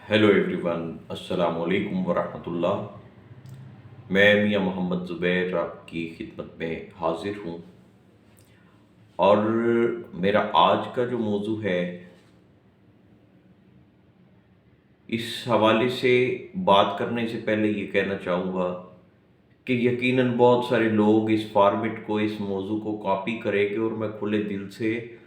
Hello everyone, अस्सलाम वालेकुम वरहमतुल्लाह। मैं मियां मोहम्मद ज़ुबैर आपकी खिदमत में हाजिर हूँ। और मेरा आज का जो मौजू है, इस हवाले से बात करने से पहले ये कहना चाहूँगा कि यकीनन बहुत सारे लोग इस फॉर्मेट को, इस मौजू को कॉपी करेंगे और मैं खुले दिल से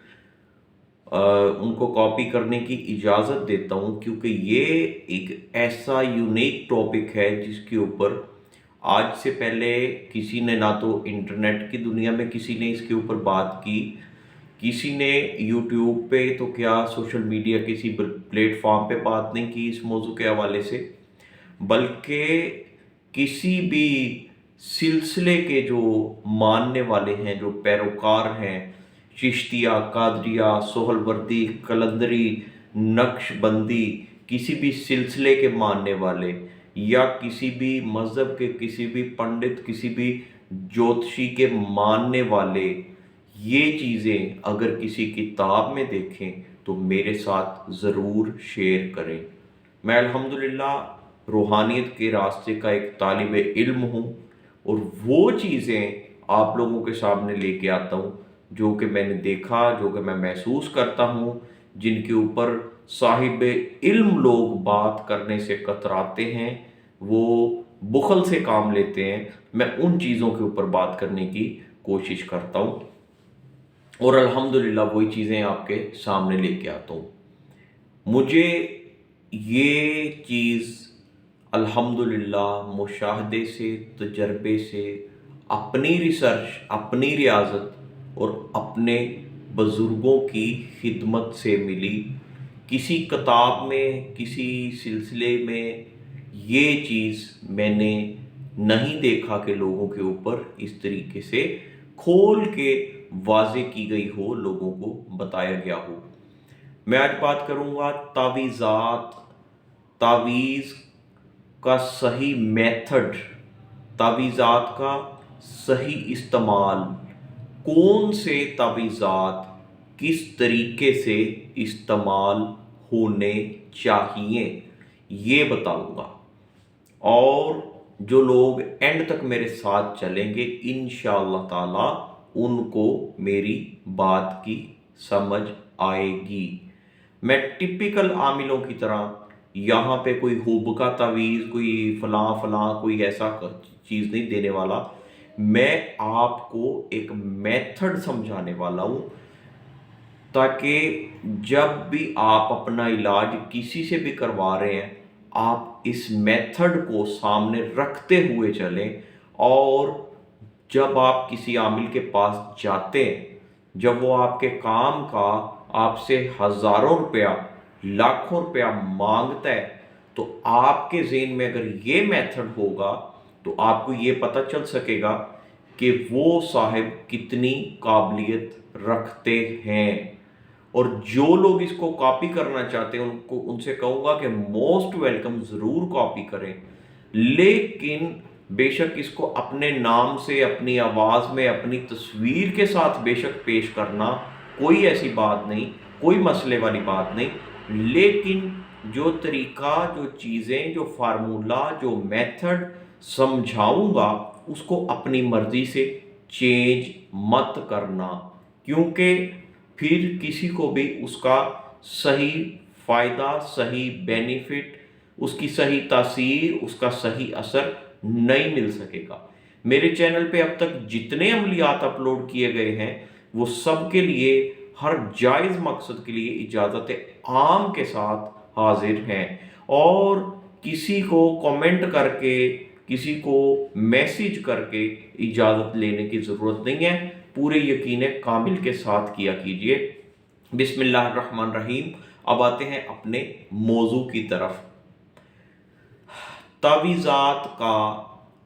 उनको कॉपी करने की इजाज़त देता हूँ, क्योंकि ये एक ऐसा यूनिक टॉपिक है जिसके ऊपर आज से पहले किसी ने, ना तो इंटरनेट की दुनिया में किसी ने इसके ऊपर बात की, किसी ने यूट्यूब पे तो क्या सोशल मीडिया किसी प्लेटफॉर्म पे बात नहीं की इस मौजू के हवाले से, बल्कि किसी भी सिलसिले के जो मानने वाले हैं, जो पैरोकार हैं, चिश्तिया, कादरिया, सोहलवर्दी, कलंदरी, नक्शबंदी, किसी भी सिलसिले के मानने वाले या किसी भी मज़हब के किसी भी पंडित, किसी भी ज्योतिषी के मानने वाले, ये चीज़ें अगर किसी किताब में देखें तो मेरे साथ ज़रूर शेयर करें। मैं अल्हम्दुलिल्लाह रूहानियत के रास्ते का एक तालिब इल्म हूँ और वो चीज़ें आप लोगों के सामने लेके आता हूँ जो कि मैंने देखा, जो कि मैं महसूस करता हूँ, जिनके ऊपर साहिब इल्म लोग बात करने से कतराते हैं, वो बुखल से काम लेते हैं। मैं उन चीज़ों के ऊपर बात करने की कोशिश करता हूँ और अल्हम्दुलिल्लाह वही चीज़ें आपके सामने लेके आता हूँ। मुझे ये चीज़ अल्हम्दुलिल्लाह मुशाहदे से, तजर्बे से, अपनी रिसर्च, अपनी रियाज़त और अपने बुज़ुर्गों की खिदमत से मिली। किसी किताब में, किसी सिलसिले में ये चीज़ मैंने नहीं देखा कि लोगों के ऊपर इस तरीके से खोल के वाज़े की गई हो, लोगों को बताया गया हो। मैं आज बात करूंगा तावीज़ात, तावीज़ का सही मेथड, तावीज़ात का सही इस्तेमाल, कौन से तावीज़ात किस तरीके से इस्तेमाल होने चाहिए, ये बताऊंगा। और जो लोग एंड तक मेरे साथ चलेंगे इंशाअल्लाह ताला उनको मेरी बात की समझ आएगी। मैं टिपिकल आमिलों की तरह यहाँ पे कोई हुब का तावीज़, कोई फलां फलां, कोई ऐसा चीज़ नहीं देने वाला। मैं आपको एक मेथड समझाने वाला हूँ ताकि जब भी आप अपना इलाज किसी से भी करवा रहे हैं, आप इस मेथड को सामने रखते हुए चलें। और जब आप किसी आमिल के पास जाते हैं, जब वो आपके काम का आपसे हज़ारों रुपया, लाखों रुपया मांगता है, तो आपके ज़हन में अगर ये मेथड होगा तो आपको ये पता चल सकेगा कि वो साहिब कितनी काबिलियत रखते हैं। और जो लोग इसको कॉपी करना चाहते हैं उनको, उनसे कहूँगा कि मोस्ट वेलकम, ज़रूर कॉपी करें, लेकिन बेशक इसको अपने नाम से, अपनी आवाज़ में, अपनी तस्वीर के साथ बेशक पेश करना, कोई ऐसी बात नहीं, कोई मसले वाली बात नहीं। लेकिन जो तरीका, जो चीज़ें, जो फार्मूला, जो मेथड समझाऊंगा उसको अपनी मर्ज़ी से चेंज मत करना, क्योंकि फिर किसी को भी उसका सही फ़ायदा, सही बेनिफिट, उसकी सही तासीर, उसका सही असर नहीं मिल सकेगा। मेरे चैनल पे अब तक जितने अमलियात अपलोड किए गए हैं वो सब के लिए, हर जायज़ मकसद के लिए इजाज़त आम के साथ हाजिर हैं। और किसी को कमेंट करके, किसी को मैसेज करके इजाज़त लेने की ज़रूरत नहीं है। पूरे यकीन कामिल के साथ किया कीजिए। बिस्मिल्लाहिर्रहमानिर्रहीम। अब आते हैं अपने मौजू की तरफ। तावीज़ात का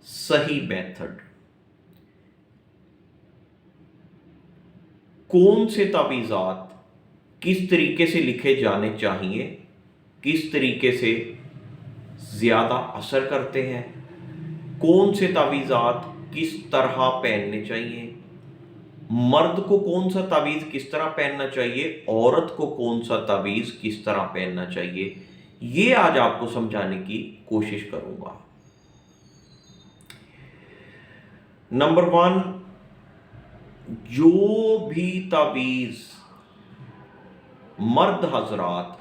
सही मेथड, कौन से तावीज़ात किस तरीके से लिखे जाने चाहिए, किस तरीके से ज़्यादा असर करते हैं, कौन से तावीज़ात किस तरह पहनने चाहिए, मर्द को कौन सा तावीज़ किस तरह पहनना चाहिए, औरत को कौन सा तावीज़ किस तरह पहनना चाहिए, ये आज आपको समझाने की कोशिश करूंगा। नंबर 1, जो भी तावीज़ मर्द हजरात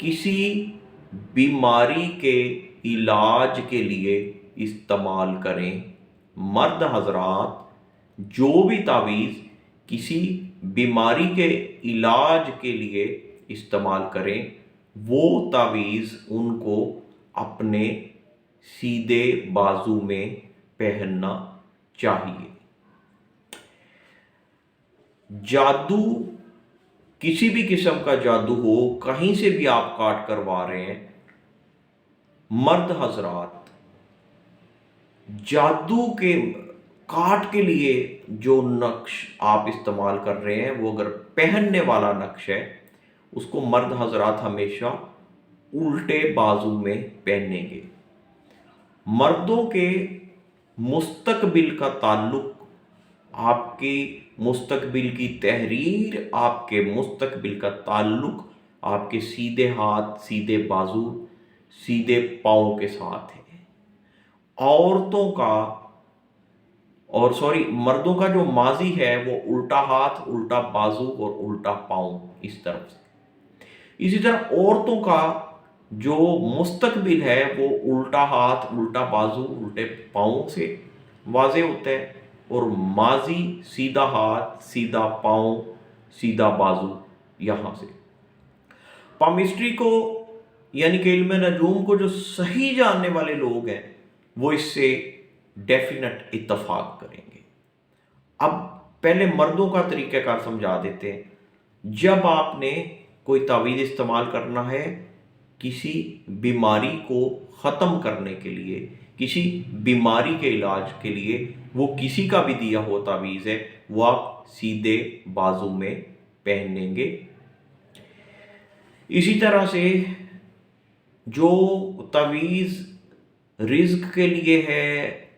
किसी बीमारी के इलाज के लिए इस्तेमाल करें, मर्द हजरात जो भी तावीज़ किसी बीमारी के इलाज के लिए इस्तेमाल करें, वो तावीज़ उनको अपने सीधे बाजू में पहनना चाहिए। जादू, किसी भी किस्म का जादू हो, कहीं से भी आप काट करवा रहे हैं, मर्द हजरात जादू के काट के लिए जो नक्श आप इस्तेमाल कर रहे हैं, वो अगर पहनने वाला नक्श है, उसको मर्द हजरात हमेशा उल्टे बाजू में पहनेंगे। मर्दों के मुस्तकबिल का ताल्लुक, आपकी मुस्तकबिल की तहरीर, आपके मुस्तकबिल का ताल्लुक आपके सीधे हाथ, सीधे बाजू, सीधे पाँव के साथ है। औरतों का मर्दों का जो माजी है वो उल्टा हाथ, उल्टा बाजू और उल्टा पाँव, इस तरफ से। इसी तरह औरतों का जो मुस्तकबिल है वो उल्टा हाथ, उल्टा बाजू, उल्टे पाँव से वाज़े होता है, और माजी सीधा हाथ, सीधा पाँव, सीधा बाजू यहाँ से। पामिस्ट्री को यानी कि इल्म नजूम को जो सही जानने वाले लोग हैं वो इससे डेफिनेट इत्तफाक करेंगे। अब पहले मर्दों का तरीक़ाकार समझा देते हैं। जब आपने कोई तावीज़ इस्तेमाल करना है किसी बीमारी को ख़त्म करने के लिए, किसी बीमारी के इलाज के लिए, वो किसी का भी दिया हुआ तावीज़ है, वो आप सीधे बाजू में पहनेंगे। इसी तरह से जो तावीज़ रिज़्क के लिए है,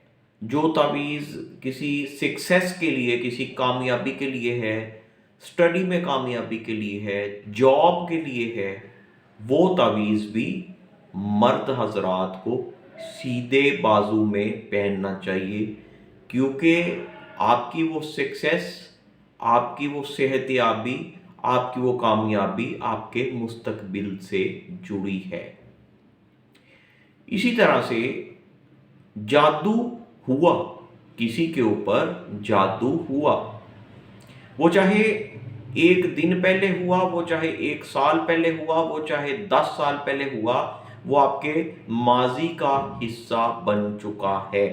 जो तावीज़ किसी सक्सेस के लिए, किसी कामयाबी के लिए है, स्टडी में कामयाबी के लिए है, जॉब के लिए है, वो तावीज़ भी मर्द हजरात को सीधे बाजू में पहनना चाहिए, क्योंकि आपकी वो सक्सेस, आपकी वो सेहतयाबी, आपकी वो कामयाबी आपके मुस्तकबिल से जुड़ी है। इसी तरह से जादू हुआ, किसी के ऊपर जादू हुआ, वो चाहे एक दिन पहले हुआ, वो चाहे एक साल पहले हुआ, वो चाहे 10 साल पहले हुआ, वो आपके माजी का हिस्सा बन चुका है।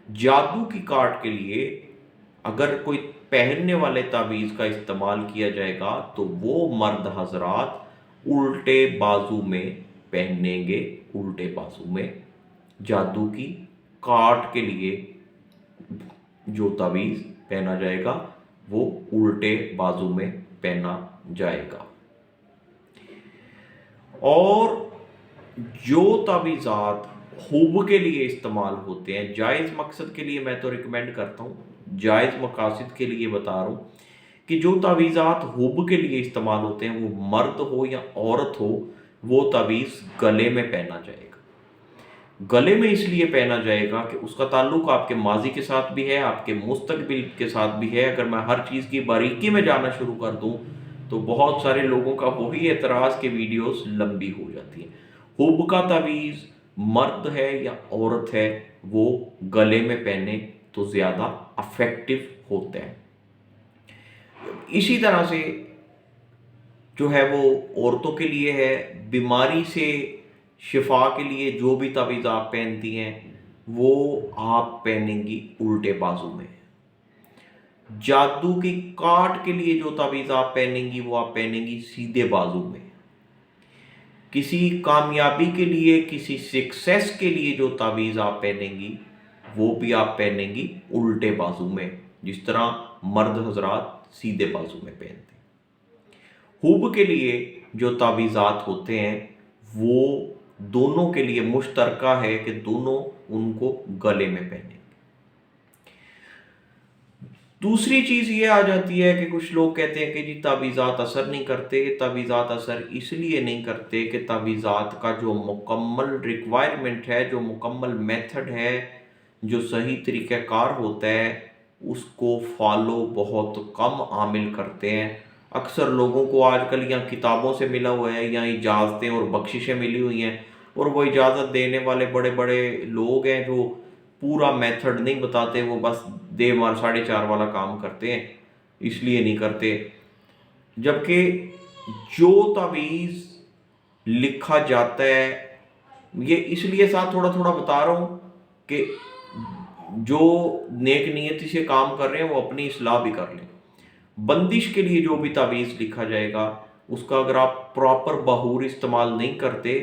जादू की काट के लिए अगर कोई पहनने वाले तावीज़ का इस्तेमाल किया जाएगा तो वो मर्द हजरात उल्टे बाजू में पहनेंगे, उल्टे बाजू में। जादू की काट के लिए जो तावीज़ पहना जाएगा वो उल्टे बाजू में पहना जाएगा। और जो तावीज़ात हुब के लिए इस्तेमाल होते हैं, जायज़ मकसद के लिए मैं तो रिकमेंड करता हूँ, जायज़ मकासद के लिए बता रहा हूँ कि जो तावीज़ात हुब के लिए इस्तेमाल होते हैं, वो मर्द हो या औरत हो, वो तावीज़ गले में पहना जाएगा। गले में इसलिए पहना जाएगा कि उसका ताल्लुक आपके माजी के साथ भी है, आपके मुस्तकबिल के साथ भी है। अगर मैं हर चीज़ की बारीकी में जाना शुरू कर दूं तो बहुत सारे लोगों का वही एतराज़ के वीडियोस लंबी हो जाती हैं। हुब का तावीज़ मर्द है या औरत है, वो गले में पहने तो ज़्यादा अफेक्टिव होता है। इसी तरह से जो है वो औरतों के लिए है, बीमारी से शिफा के लिए जो भी तावीज़ आप पहनती हैं वो आप पहनेंगी उल्टे बाजू में। जादू की काट के लिए जो तावीज़ आप पहनेंगी वो आप पहनेंगी सीधे बाजू में। किसी कामयाबी के लिए, किसी सक्सेस के लिए जो तावीज़ आप पहनेंगी वो भी आप पहनेंगी उल्टे बाजू में, जिस तरह मर्द हजरात सीधे बाजू में पहनते हैं। हुब के लिए जो तावीज़ात होते हैं वो दोनों के लिए मुश्तरका है कि दोनों उनको गले में पहनेंगे। दूसरी चीज़ ये आ जाती है कि कुछ लोग कहते हैं कि जी तावीज़ात असर नहीं करते। तावीज़ात असर इसलिए नहीं करते कि तावीज़ात का जो मुकम्मल रिक्वायरमेंट है, जो मुकम्मल मेथड है, जो सही तरीक़ाकार होता है, उसको फॉलो बहुत कम आमिल करते हैं। अक्सर लोगों को आजकल या किताबों से मिला हुआ है या इजाज़तें और बख्शिशें मिली हुई हैं, और वो इजाज़त देने वाले बड़े-बड़े लोग हैं जो पूरा मेथड नहीं बताते, वो बस दे मार 4.5 वाला काम करते हैं, इसलिए नहीं करते। जबकि जो तावीज़ लिखा जाता है, ये इसलिए साथ थोड़ा-थोड़ा बता रहा हूँ कि जो नेक नियति से काम कर रहे हैं वो अपनी इस्लाह भी कर लें। बंदिश के लिए जो भी तावीज़ लिखा जाएगा, उसका अगर आप प्रॉपर बहूर इस्तेमाल नहीं करते,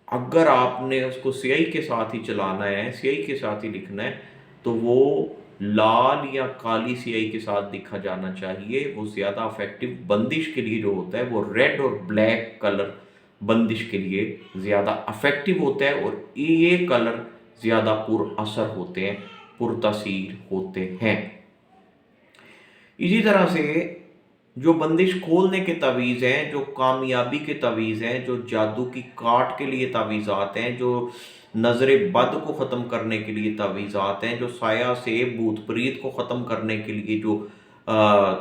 अगर आपने उसको स्याही के साथ ही चलाना है, स्याही के साथ ही लिखना है, तो वो लाल या काली स्याही के साथ लिखा जाना चाहिए। वो ज़्यादा इफ़ेक्टिव बंदिश के लिए जो होता है, वो रेड और ब्लैक कलर बंदिश के लिए ज़्यादा इफ़ेक्टिव होता है, और ये कलर ज़्यादा पुरअसर होते हैं, पुरतासीर होते हैं। इसी तरह से जो बंदिश खोलने के तावीज़ हैं, जो कामयाबी के तावीज़ हैं, जो जादू की काट के लिए तावीज़ात हैं, जो नज़र बद को ख़त्म करने के लिए तावीज़ात हैं, जो साया से भूत प्रीत को ख़त्म करने के लिए जो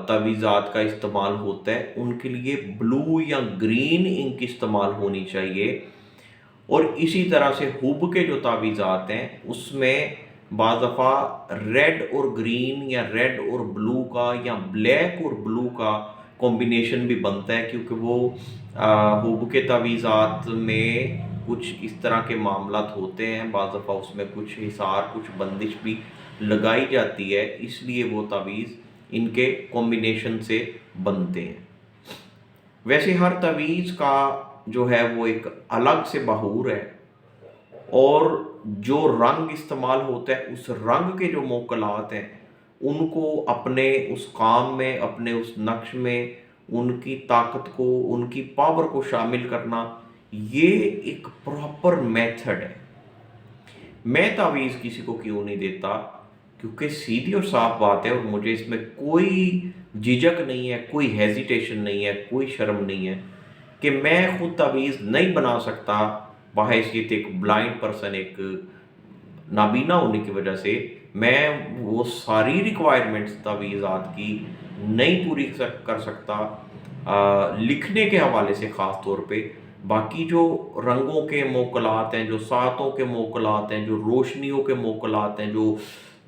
तावीज़ात का इस्तेमाल होता है, उनके लिए ब्लू या ग्रीन इंक इस्तेमाल होनी चाहिए। और इसी तरह से हुब के जो तावीज़ात हैं, उसमें बाज़ दफ़ा रेड और ग्रीन या रेड और ब्लू का या ब्लैक और ब्लू का कॉम्बिनेशन भी बनता है, क्योंकि वो हुब के तावीज़ात में कुछ इस तरह के मामलात होते हैं। बाज़ दफ़ा उसमें कुछ हिसार, कुछ बंदिश भी लगाई जाती है, इसलिए वो तावीज़ इनके कॉम्बिनेशन से बनते हैं। वैसे हर तावीज़ का जो है वो एक अलग से बहूर है, और जो रंग इस्तेमाल होता है, उस रंग के जो मोकलात हैं, उनको अपने उस काम में, अपने उस नक्श में उनकी ताकत को, उनकी पावर को शामिल करना, ये एक प्रॉपर मेथड है। मैं तावीज़ किसी को क्यों नहीं देता? क्योंकि सीधी और साफ बात है, और मुझे इसमें कोई झिझक नहीं है, कोई हेजिटेशन नहीं है, कोई शर्म नहीं है कि मैं खुद तावीज़ नहीं बना सकता बहैसियत एक ब्लाइंड पर्सन, एक नाबीना होने की वजह से। मैं वो सारी रिक्वायरमेंट्स तावीज़ात की नहीं पूरी कर सकता, लिखने के हवाले से ख़ास तौर पे। बाकी जो रंगों के मोकलात हैं, जो सातों के मोकलात हैं, जो रोशनियों के मोकलात हैं, जो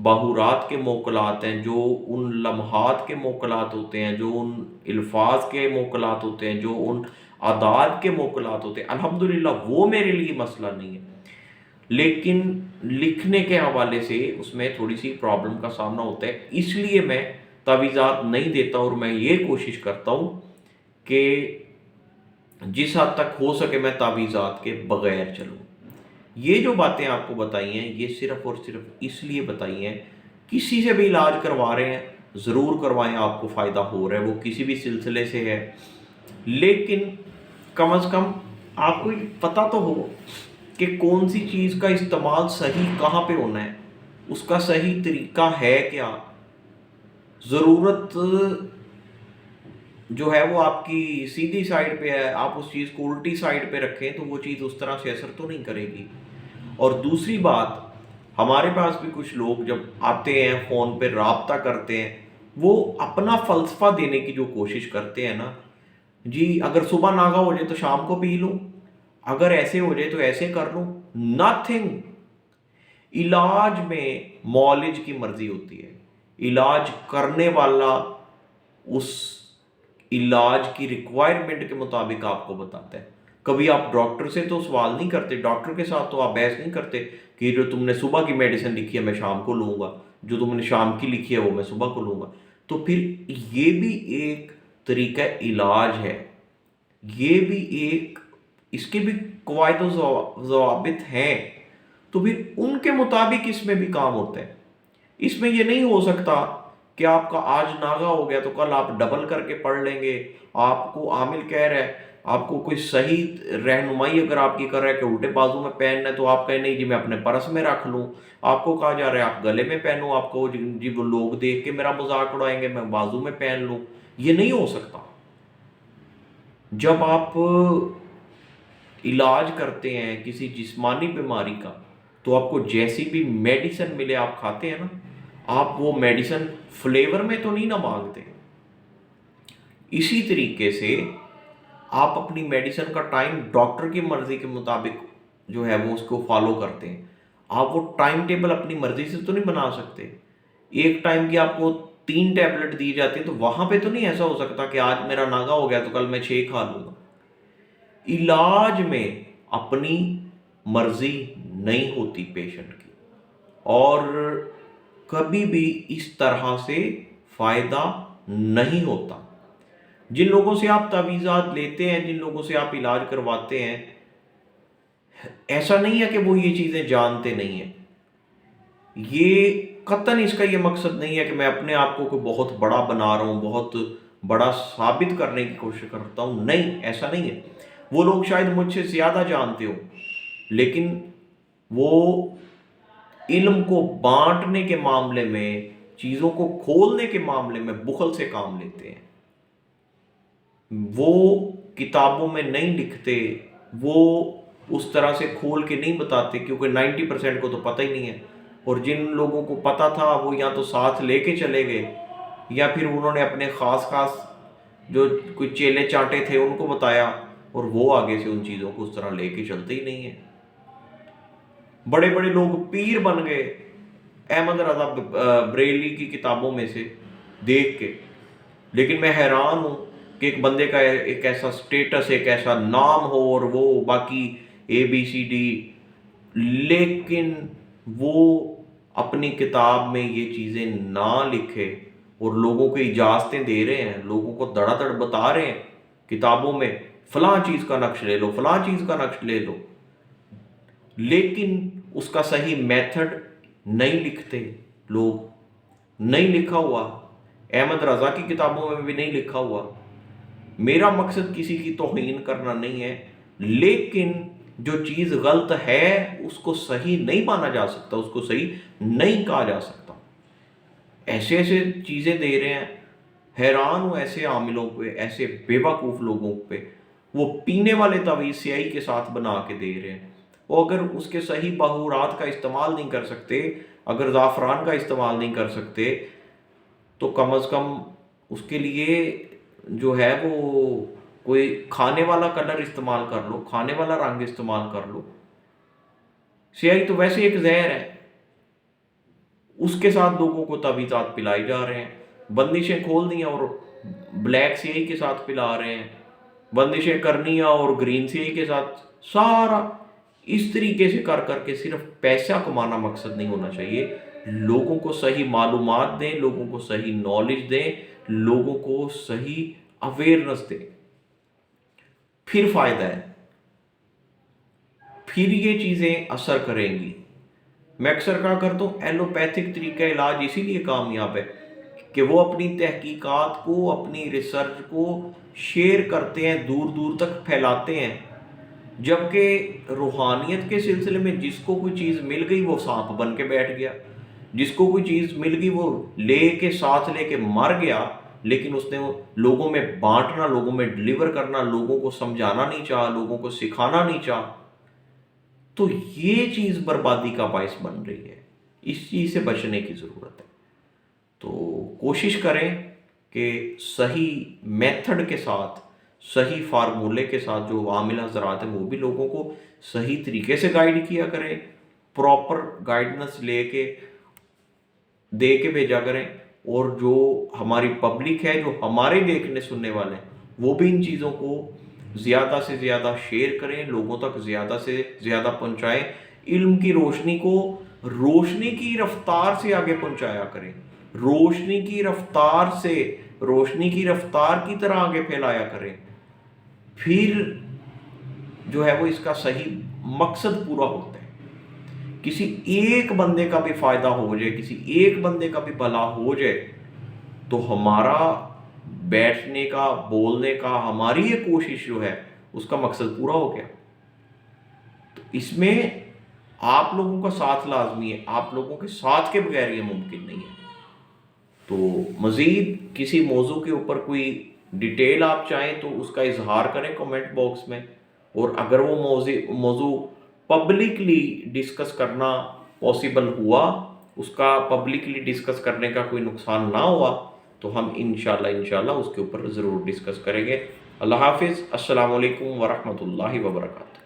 बाहुरात के मोकलात हैं, जो उन लम्हात के मोकलात होते हैं, जो उन अल्फाज के मोकलात होते हैं, जो उन आदात के मोकलात होते हैं, अल्हम्दुलिल्लाह वो मेरे लिए मसला नहीं है। लेकिन लिखने के हवाले से उसमें थोड़ी सी प्रॉब्लम का सामना होता है, इसलिए मैं तावीज़ात नहीं देता, और मैं ये कोशिश करता हूँ कि जिस हद तक हो सके मैं तावीज़ात के बगैर चलूँ। ये जो बातें आपको बताई हैं, ये सिर्फ़ और सिर्फ़ इसलिए बताई हैं, किसी से भी इलाज करवा रहे हैं, ज़रूर करवाएँ, आपको फ़ायदा हो रहा है, वो किसी भी सिलसिले से है। लेकिन कम अज़ कम आपको ये पता तो हो कि कौन सी चीज़ का इस्तेमाल सही कहाँ पे होना है, उसका सही तरीका है क्या। ज़रूरत जो है वो आपकी सीधी साइड पे है, आप उस चीज़ को उल्टी साइड पे रखें तो वो चीज़ उस तरह से असर तो नहीं करेगी। और दूसरी बात, हमारे पास भी कुछ लोग जब आते हैं, फ़ोन पे राब्ता करते हैं, वो अपना फ़लसफ़ा देने की जो कोशिश करते हैं ना, जी अगर सुबह नागा हो जाए तो शाम को पी लूँ, अगर ऐसे हो जाए तो ऐसे कर लूँ, नथिंग। इलाज में मौलिज की मर्ज़ी होती है। इलाज करने वाला उस इलाज की रिक्वायरमेंट के मुताबिक आपको बताता है। कभी आप डॉक्टर से तो सवाल नहीं करते, डॉक्टर के साथ तो आप बहस नहीं करते कि जो तुमने सुबह की मेडिसिन लिखी है मैं शाम को लूँगा, जो तुमने शाम की लिखी है वो मैं सुबह को लूँगा। तो फिर ये भी एक तरीका इलाज है, ये भी एक, इसके भी कवायद व ज़वाबित हैं, तो फिर उनके मुताबिक इसमें भी काम होता है। इसमें ये नहीं हो सकता कि आपका आज नागा हो गया तो कल आप डबल करके पढ़ लेंगे। आपको आमिल कह रहा है آپ کو کوئی صحیح رہنمائی اگر آپ کی کر رہا ہے کہ الٹے بازو میں پہننا ہے، تو آپ کہیں نہیں جی میں اپنے پرس میں رکھ لوں. آپ کو کہا جا رہا ہے آپ گلے میں پہنو، آپ کو جی وہ لوگ دیکھ کے میرا مذاق اڑائیں گے، میں بازو میں پہن لوں. یہ نہیں ہو سکتا. جب آپ علاج کرتے ہیں کسی جسمانی بیماری کا، تو آپ کو جیسی بھی میڈیسن ملے آپ کھاتے ہیں نا. آپ وہ میڈیسن فلیور میں تو نہیں نہ مانگتے. اسی طریقے سے آپ اپنی میڈیسن کا ٹائم ڈاکٹر کی مرضی کے مطابق جو ہے وہ اس کو فالو کرتے ہیں. آپ وہ ٹائم ٹیبل اپنی مرضی سے تو نہیں بنا سکتے. ایک ٹائم کی آپ کو 3 ٹیبلٹ دی جاتی ہے، تو وہاں پہ تو نہیں ایسا ہو سکتا کہ آج میرا ناگا ہو گیا تو کل میں 6 کھا لوں گا. علاج میں اپنی مرضی نہیں ہوتی پیشنٹ کی، اور کبھی بھی اس طرح سے فائدہ نہیں ہوتا. جن لوگوں سے آپ تعویذات لیتے ہیں، جن لوگوں سے آپ علاج کرواتے ہیں، ایسا نہیں ہے کہ وہ یہ چیزیں جانتے نہیں ہیں. یہ قطعاً اس کا یہ مقصد نہیں ہے کہ میں اپنے آپ کو کوئی بہت بڑا بنا رہا ہوں، بہت بڑا ثابت کرنے کی کوشش کرتا ہوں. نہیں، ایسا نہیں ہے. وہ لوگ شاید مجھ سے زیادہ جانتے ہوں، لیکن وہ علم کو بانٹنے کے معاملے میں، چیزوں کو کھولنے کے معاملے میں بخل سے کام لیتے ہیں. وہ کتابوں میں نہیں لکھتے، وہ اس طرح سے کھول کے نہیں بتاتے، کیونکہ 90% کو تو پتہ ہی نہیں ہے. اور جن لوگوں کو پتہ تھا وہ یا تو ساتھ لے کے چلے گئے، یا پھر انہوں نے اپنے خاص جو کوئی چیلے چانٹے تھے ان کو بتایا، اور وہ آگے سے ان چیزوں کو اس طرح لے کے چلتے ہی نہیں ہیں. بڑے بڑے لوگ پیر بن گئے احمد رضا بریلی کی کتابوں میں سے دیکھ کے. لیکن میں حیران ہوں کہ ایک بندے کا ایک ایسا سٹیٹس، ایک ایسا نام ہو، اور وہ باقی ABCD، لیکن وہ اپنی کتاب میں یہ چیزیں نہ لکھے اور لوگوں کو اجازتیں دے رہے ہیں، لوگوں کو دڑا دڑ بتا رہے ہیں کتابوں میں فلاں چیز کا نقش لے لو، فلاں چیز کا نقش لے لو، لیکن اس کا صحیح میتھڈ نہیں لکھتے لوگ. نہیں لکھا ہوا، احمد رضا کی کتابوں میں بھی نہیں لکھا ہوا. میرا مقصد کسی کی توہین کرنا نہیں ہے، لیکن جو چیز غلط ہے اس کو صحیح نہیں مانا جا سکتا، اس کو صحیح نہیں کہا جا سکتا. ایسے ایسے چیزیں دے رہے ہیں. حیران ہوں ایسے عاملوں پہ، ایسے بے وقوف لوگوں پہ. وہ پینے والے تعویذ سیاہی کے ساتھ بنا کے دے رہے ہیں. وہ اگر اس کے صحیح بہورات کا استعمال نہیں کر سکتے، اگر زعفران کا استعمال نہیں کر سکتے، تو کم از کم اس کے لیے جو ہے وہ کوئی کھانے والا کلر استعمال کر لو، کھانے والا رنگ استعمال کر لو. سیاہی تو ویسے ایک زہر ہے، اس کے ساتھ لوگوں کو تعویذات پلائی جا رہے ہیں. بندشیں کھول دیا اور بلیک سیاہی کے ساتھ پلا رہے ہیں، بندشیں کرنی اور گرین سیاہی کے ساتھ. سارا اس طریقے سے کر کر کے صرف پیسہ کمانا مقصد نہیں ہونا چاہیے. لوگوں کو صحیح معلومات دیں، لوگوں کو صحیح نالج دیں، لوگوں کو صحیح اویئرنس دیں، پھر فائدہ ہے، پھر یہ چیزیں اثر کریں گی. میں اکثر کہا کرتا ہوں ایلوپیتھک طریقہ علاج اسی لیے کامیاب ہے کہ وہ اپنی تحقیقات کو، اپنی ریسرچ کو شیئر کرتے ہیں، دور دور تک پھیلاتے ہیں. جبکہ روحانیت کے سلسلے میں جس کو کوئی چیز مل گئی وہ سانپ بن کے بیٹھ گیا، جس کو کوئی چیز مل گئی وہ لے کے ساتھ لے کے مر گیا. لیکن اس نے لوگوں میں بانٹنا، لوگوں میں ڈلیور کرنا، لوگوں کو سمجھانا نہیں چاہا، لوگوں کو سکھانا نہیں چاہا. تو یہ چیز بربادی کا باعث بن رہی ہے. اس چیز سے بچنے کی ضرورت ہے. تو کوشش کریں کہ صحیح میتھڈ کے ساتھ، صحیح فارمولے کے ساتھ جو عامل حضرات ہیں وہ بھی لوگوں کو صحیح طریقے سے گائیڈ کیا کریں، پراپر گائیڈنس لے کے دے کے بھیجا کریں. اور جو ہماری پبلک ہے، جو ہمارے دیکھنے سننے والے ہیں، وہ بھی ان چیزوں کو زیادہ سے زیادہ شیئر کریں، لوگوں تک زیادہ سے زیادہ پہنچائیں. علم کی روشنی کو روشنی کی رفتار سے آگے پہنچایا کریں، روشنی کی رفتار سے، روشنی کی رفتار کی طرح آگے پھیلایا کریں. پھر جو ہے وہ اس کا صحیح مقصد پورا ہوتا ہے. کسی ایک بندے کا بھی فائدہ ہو جائے، کسی ایک بندے کا بھی بھلا ہو جائے، تو ہمارا بیٹھنے کا، بولنے کا، ہماری یہ کوشش جو ہے اس کا مقصد پورا ہو گیا۔ تو اس میں آپ لوگوں کا ساتھ لازمی ہے، آپ لوگوں کے ساتھ کے بغیر یہ ممکن نہیں ہے۔ تو مزید کسی موضوع کے اوپر کوئی ڈیٹیل آپ چاہیں تو اس کا اظہار کریں کمنٹ باکس میں، اور اگر وہ موضوع پبلکلی ڈسکس کرنا پاسبل ہوا، اس کا پبلکلی ڈسکس کرنے کا کوئی نقصان نہ ہوا، تو ہم انشاءاللہ اس کے اوپر ضرور ڈسکس کریں گے۔ اللہ حافظ، السلام علیکم ورحمۃ اللہ وبرکاتہ۔